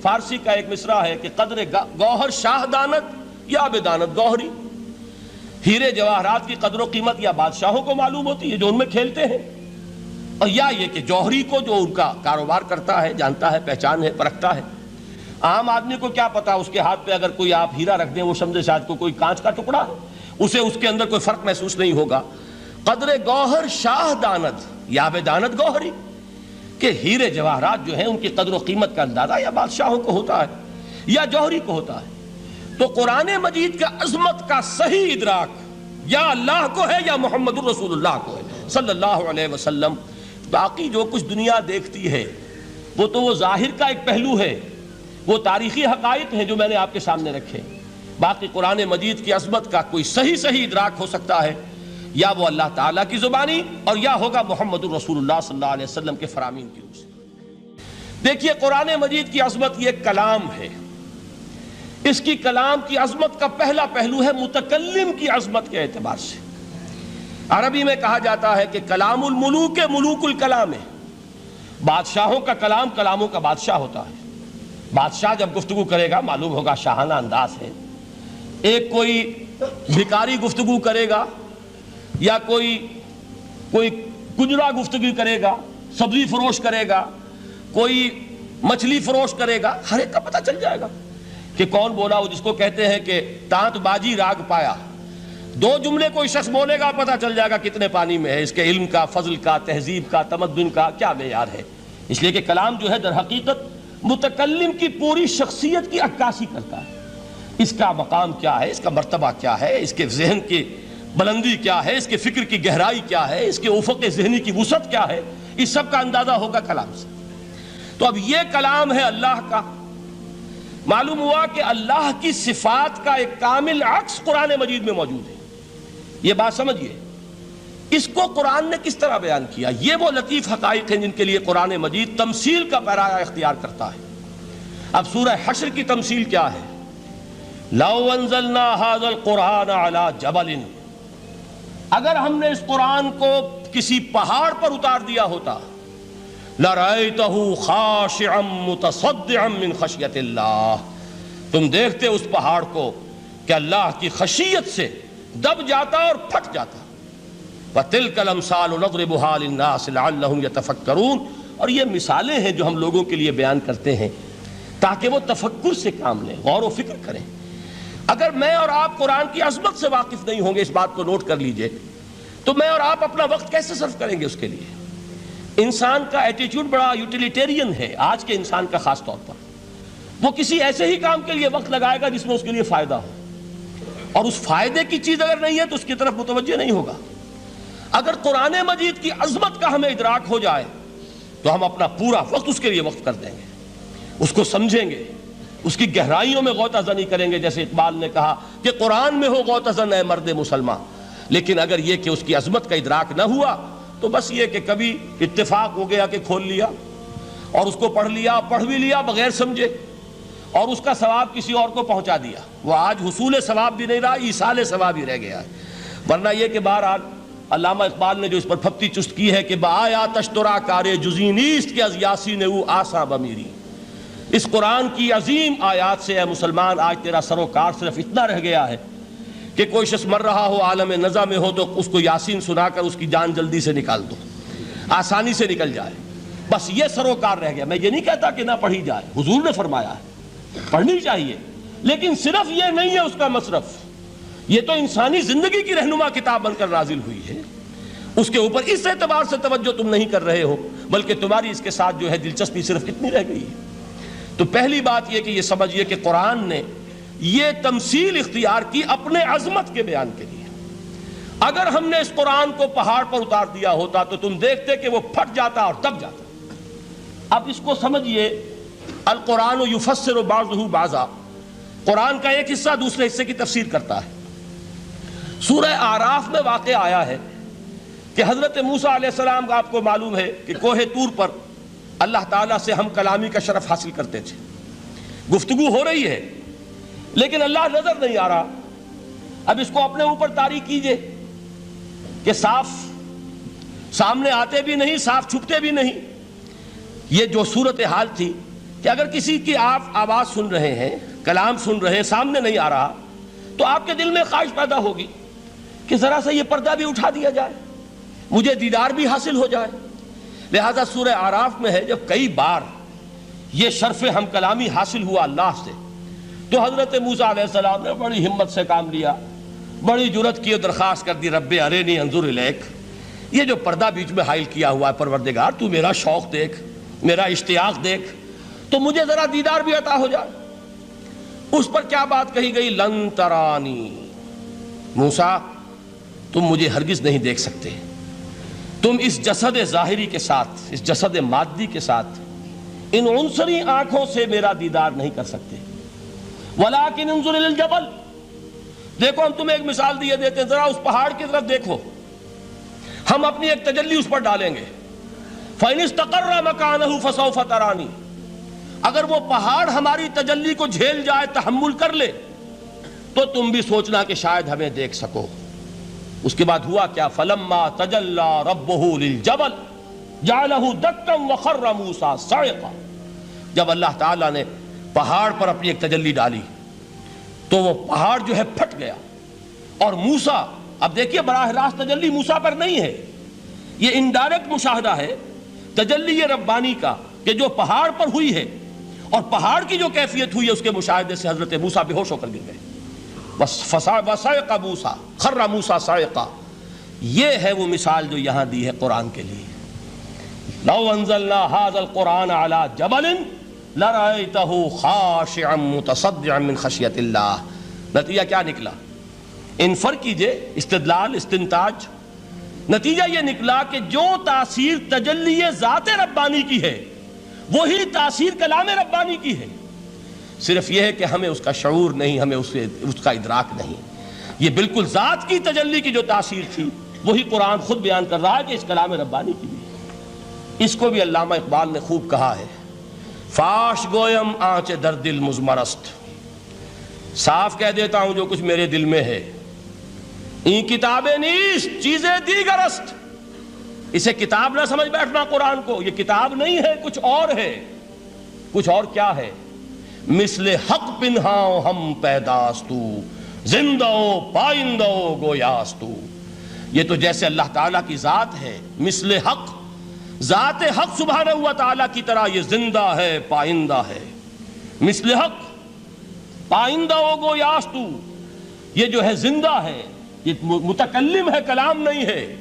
فارسی کا ایک مصرع ہے کہ قدر گوہر شاہ دانت یا بدانت گوہری، ہیرے جواہرات کی قدر و قیمت یا بادشاہوں کو معلوم ہوتی ہے جو ان میں کھیلتے ہیں، اور یا یہ کہ جوہری کو جو ان کا کاروبار کرتا ہے، جانتا ہے، پہچان ہے، پرکھتا ہے۔ عام آدمی کو کیا پتا، اس کے ہاتھ پہ اگر کوئی آپ ہیرا رکھ دیں وہ سمجھے شاید کو کوئی کانچ کا ٹکڑا ہے، اسے اس کے اندر کوئی فرق محسوس نہیں ہوگا۔ قدر گوہر شاہ دانت یا بدانت گوہری، کہ ہیرے جواہرات جو ہیں ان کی قدر و قیمت کا اندازہ یا بادشاہوں کو ہوتا ہے یا جوہری کو ہوتا ہے۔ تو قرآن مجید کا عظمت کا صحیح ادراک یا اللہ کو ہے یا محمد الرسول اللہ کو ہے صلی اللہ علیہ وسلم۔ باقی جو کچھ دنیا دیکھتی ہے وہ تو وہ ظاہر کا ایک پہلو ہے، وہ تاریخی حقائق ہیں جو میں نے آپ کے سامنے رکھے۔ باقی قرآن مجید کی عظمت کا کوئی صحیح ادراک ہو سکتا ہے یا وہ اللہ تعالیٰ کی زبانی اور یا ہوگا محمد الرسول اللہ صلی اللہ علیہ وسلم کے فرامین کی روح سے۔ دیکھیے قرآن مجید کی عظمت یہ کلام ہے، اس کی کلام کی عظمت کا پہلا پہلو ہے متکلم کی عظمت کے اعتبار سے۔ عربی میں کہا جاتا ہے کہ کلام الملوک ملوک الکلام ہے، بادشاہوں کا کلام کلاموں کا بادشاہ ہوتا ہے۔ بادشاہ جب گفتگو کرے گا معلوم ہوگا شاہانہ انداز ہے، ایک کوئی بھکاری گفتگو کرے گا یا کوئی گجرا گفتگو کرے گا، سبزی فروش کرے گا، کوئی مچھلی فروش کرے گا، ہر ایک کا پتہ چل جائے گا کہ کون بولا، وہ جس کو کہتے ہیں کہ تانت بازی راگ پایا۔ دو جملے کوئی شخص بولے گا پتہ چل جائے گا کتنے پانی میں ہے، اس کے علم کا، فضل کا، تہذیب کا، تمدن کا کیا معیار ہے۔ اس لیے کہ کلام جو ہے در حقیقت متکلم کی پوری شخصیت کی عکاسی کرتا ہے، اس کا مقام کیا ہے، اس کا مرتبہ کیا ہے، اس کے ذہن کی بلندی کیا ہے، اس کے فکر کی گہرائی کیا ہے، اس کے افق ذہنی کی وسعت کیا ہے، اس سب کا اندازہ ہوگا کلام سے۔ تو اب یہ کلام ہے اللہ کا۔ معلوم ہوا کہ اللہ کی صفات کا ایک کامل عکس قرآن مجید میں موجود ہے۔ یہ بات سمجھیے، اس کو قرآن نے کس طرح بیان کیا۔ یہ وہ لطیف حقائق ہیں جن کے لیے قرآن مجید تمثیل کا پیرایا اختیار کرتا ہے۔ اب سورہ حشر کی تمثیل کیا ہے؟ لو انزلنا هذا القرآن على جبل، اگر ہم نے اس قرآن کو کسی پہاڑ پر اتار دیا ہوتا، لَرَأَيْتَهُ خَاشِعًا مُتَصَدِّعًا مِّن خَشْيَةِ اللَّهِ، تم دیکھتے اس پہاڑ کو کہ اللہ کی خشیت سے دب جاتا اور پھٹ جاتا۔ وَتِلْكَ الْأَمْثَالُ نَضْرِبُهَا لِلنَّاسِ لَعَلَّهُمْ يَتَفَكَّرُونَ، اور یہ مثالیں ہیں جو ہم لوگوں کے لیے بیان کرتے ہیں تاکہ وہ تفکر سے کام لیں، غور و فکر کریں۔ اگر میں اور آپ قرآن کی عظمت سے واقف نہیں ہوں گے، اس بات کو نوٹ کر لیجئے، تو میں اور آپ اپنا وقت کیسے صرف کریں گے اس کے لیے؟ انسان کا ایٹیٹیوڈ بڑا یوٹیلیٹیرین ہے، آج کے انسان کا خاص طور پر۔ وہ کسی ایسے ہی کام کے لیے وقت لگائے گا جس میں اس کے لیے فائدہ ہو، اور اس فائدے کی چیز اگر نہیں ہے تو اس کی طرف متوجہ نہیں ہوگا۔ اگر قرآن مجید کی عظمت کا ہمیں ادراک ہو جائے تو ہم اپنا پورا وقت اس کے لیے وقف کر دیں گے، اس کو سمجھیں گے، اس کی گہرائیوں میں غوطہ زنی کریں گے، جیسے اقبال نے کہا کہ قرآن میں ہو غوطہ زن اے مرد مسلمان۔ لیکن اگر یہ کہ اس کی عظمت کا ادراک نہ ہوا تو بس یہ کہ کبھی اتفاق ہو گیا کہ کھول لیا اور اس کو پڑھ لیا، پڑھ بھی لیا بغیر سمجھے، اور اس کا ثواب کسی اور کو پہنچا دیا، وہ آج حصول ثواب بھی نہیں رہا، ایصال ثواب ہی رہ گیا ہے۔ ورنہ یہ کہ بہرحال علامہ اقبال نے جو اس پر پھپتی چست کی ہے کہ بآیا تشترا کارے جزی نیست کہ از یاسین او آسا بمیری، اس قرآن کی عظیم آیات سے اے مسلمان آج تیرا سروکار صرف اتنا رہ گیا ہے کہ کوئی شخص مر رہا ہو، عالم نزع میں ہو، تو اس کو یاسین سنا کر اس کی جان جلدی سے نکال دو، آسانی سے نکل جائے، بس یہ سروکار رہ گیا۔ میں یہ نہیں کہتا کہ نہ پڑھی جائے، حضور نے فرمایا ہے پڑھنی چاہیے، لیکن صرف یہ نہیں ہے اس کا مصرف، یہ تو انسانی زندگی کی رہنما کتاب بن کر نازل ہوئی ہے، اس کے اوپر اس اعتبار سے توجہ تم نہیں کر رہے ہو، بلکہ تمہاری اس کے ساتھ جو ہے دلچسپی صرف کتنی رہ گئی ہے۔ تو پہلی بات یہ کہ یہ سمجھیے کہ قرآن نے یہ تمثیل اختیار کی اپنے عظمت کے بیان کے لیے۔ اگر ہم نے اس قرآن کو پہاڑ پر اتار دیا ہوتا تو تم دیکھتے کہ وہ پھٹ جاتا اور دب جاتا۔ اب اس کو سمجھیے، القرآن یفسر بعضہ بعضا، قرآن کا ایک حصہ دوسرے حصے کی تفسیر کرتا ہے۔ سورہ اعراف میں واقع آیا ہے کہ حضرت موسیٰ علیہ السلام کا آپ کو معلوم ہے کہ کوہ طور پر اللہ تعالیٰ سے ہم کلامی کا شرف حاصل کرتے تھے، گفتگو ہو رہی ہے لیکن اللہ نظر نہیں آ رہا۔ اب اس کو اپنے اوپر طاری کیجئے کہ صاف سامنے آتے بھی نہیں، صاف چھپتے بھی نہیں۔ یہ جو صورتحال تھی کہ اگر کسی کی آپ آواز سن رہے ہیں، کلام سن رہے ہیں، سامنے نہیں آ رہا، تو آپ کے دل میں خواہش پیدا ہوگی کہ ذرا سا یہ پردہ بھی اٹھا دیا جائے، مجھے دیدار بھی حاصل ہو جائے۔ لہذا سورہ اعراف میں ہے جب کئی بار یہ شرف ہم کلامی حاصل ہوا اللہ سے، تو حضرت موسیٰ علیہ السلام نے بڑی ہمت سے کام لیا، بڑی جرت کی اور درخواست کر دی، رب ارنی انظر الیک، یہ جو پردہ بیچ میں حائل کیا ہوا ہے پروردگار، تو میرا شوق دیکھ، میرا اشتیاق دیکھ، تو مجھے ذرا دیدار بھی عطا ہو جائے۔ اس پر کیا بات کہی گئی؟ لن ترانی، موسیٰ تم مجھے ہرگز نہیں دیکھ سکتے، تم اس جسد ظاہری کے ساتھ، اس جسد مادی کے ساتھ، ان عنصری آنکھوں سے میرا دیدار نہیں کر سکتے۔ ولیکن انظر الی الجبل، دیکھو ہم تمہیں ایک مثال دیے دیتے ہیں، ذرا اس پہاڑ کی طرف دیکھو، ہم اپنی ایک تجلی اس پر ڈالیں گے، فَإِنِ اسْتَقَرَّ مَكَانَهُ فَسَوْفَ تَرَانِي، اگر وہ پہاڑ ہماری تجلی کو جھیل جائے، تحمل کر لے، تو تم بھی سوچنا کہ شاید ہمیں دیکھ سکو۔ اس کے بعد ہوا کیا؟ فَلَمَّا تَجَلَّى رَبُّهُ لِلْجَبَلِ جَعَلَهُ دَكًّا وَخَرَّ مُوسَىٰ صَعِقًا، جب اللہ تعالیٰ نے پہاڑ پر اپنی ایک تجلی ڈالی تو وہ پہاڑ جو ہے پھٹ گیا، اور موسیٰ، اب دیکھیے براہ راست تجلی موسیٰ پر نہیں ہے، یہ انڈائریکٹ مشاہدہ ہے تجلی ربانی کا، کہ جو پہاڑ پر ہوئی ہے، اور پہاڑ کی جو کیفیت ہوئی ہے اس کے مشاہدے سے حضرت موسیٰ بے ہوش ہو کر گر گئے۔ وَصَعِقَ مُوسَىٰ خَرَّ مُوسَىٰ صَعِقًا، یہ ہے وہ مثال جو یہاں دی ہے قرآن کے لیے۔ لَوْ أَنزَلْنَا هَذَا الْقُرْآنَ عَلَىٰ جَبَلٍ لَرَأَيْتَهُ خَاشِعًا مُتَصَدِّعًا مِنْ خَشْيَةِ اللَّهِ، نتیجہ کیا نکلا؟ انفر کیجئے، استدلال، استنتاج، نتیجہ یہ نکلا کہ جو تاثیر تجلی ذات ربانی کی ہے وہی تاثیر کلام ربانی کی ہے، صرف یہ ہے کہ ہمیں اس کا شعور نہیں، ہمیں اس کا ادراک نہیں۔ یہ بالکل ذات کی تجلی کی جو تاثیر تھی وہی قرآن خود بیان کر رہا ہے کہ اس کلام ربانی کی بھی۔ اس کو بھی علامہ اقبال نے خوب کہا ہے، فاش گویم آنچ در دل مزمرست، صاف کہہ دیتا ہوں جو کچھ میرے دل میں ہے، این کتابیں نیست چیزیں دیگرست، اسے کتاب نہ سمجھ بیٹھنا قرآن کو، یہ کتاب نہیں ہے، کچھ اور ہے۔ کچھ اور کیا ہے؟ مثل حق پنہاؤ ہم پیداستو، زندہ پائندہ گویاستو، یہ تو جیسے اللہ تعالیٰ کی ذات ہے، مثل حق، ذات حق سبحانہ و تعالیٰ کی طرح یہ زندہ ہے، پائندہ ہے، مثل حق پائندہ گویاستو، یہ جو ہے زندہ ہے، یہ متکلم ہے، کلام نہیں ہے۔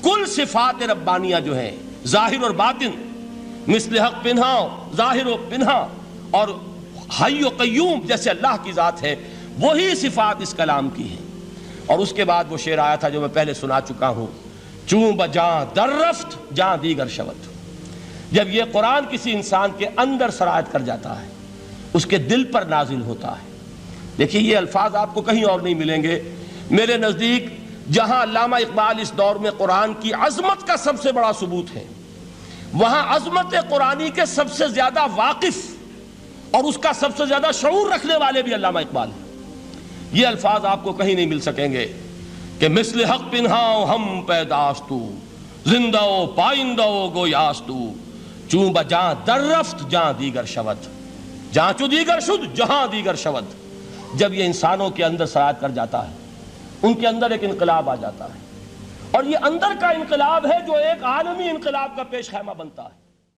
کل صفات ربانیہ جو ہیں ظاہر اور باطن، مثل حق پنہا، ظاہر و پنہا، اور حی و قیوم جیسے اللہ کی ذات ہے، وہی صفات اس کلام کی ہیں۔ اور اس کے بعد وہ شعر آیا تھا جو میں پہلے سنا چکا ہوں، چوں بجاں در رفت جاں دیگر شود، جب یہ قرآن کسی انسان کے اندر سرایت کر جاتا ہے، اس کے دل پر نازل ہوتا ہے۔ دیکھیے یہ الفاظ آپ کو کہیں اور نہیں ملیں گے۔ میرے نزدیک جہاں علامہ اقبال اس دور میں قرآن کی عظمت کا سب سے بڑا ثبوت ہے، وہاں عظمت قرآنی کے سب سے زیادہ واقف اور اس کا سب سے زیادہ شعور رکھنے والے بھی علامہ اقبال ہیں۔ یہ الفاظ آپ کو کہیں نہیں مل سکیں گے کہ مثل حق پنہاؤ ہم پیداستو، زندہ و پائندہ گویاستو، چوں بجاں در رفت جاں دیگر شود، جہاں چو دیگر شد جہاں دیگر شود، جب یہ انسانوں کے اندر سرایت کر جاتا ہے، ان کے اندر ایک انقلاب آ جاتا ہے، اور یہ اندر کا انقلاب ہے جو ایک عالمی انقلاب کا پیش خیمہ بنتا ہے۔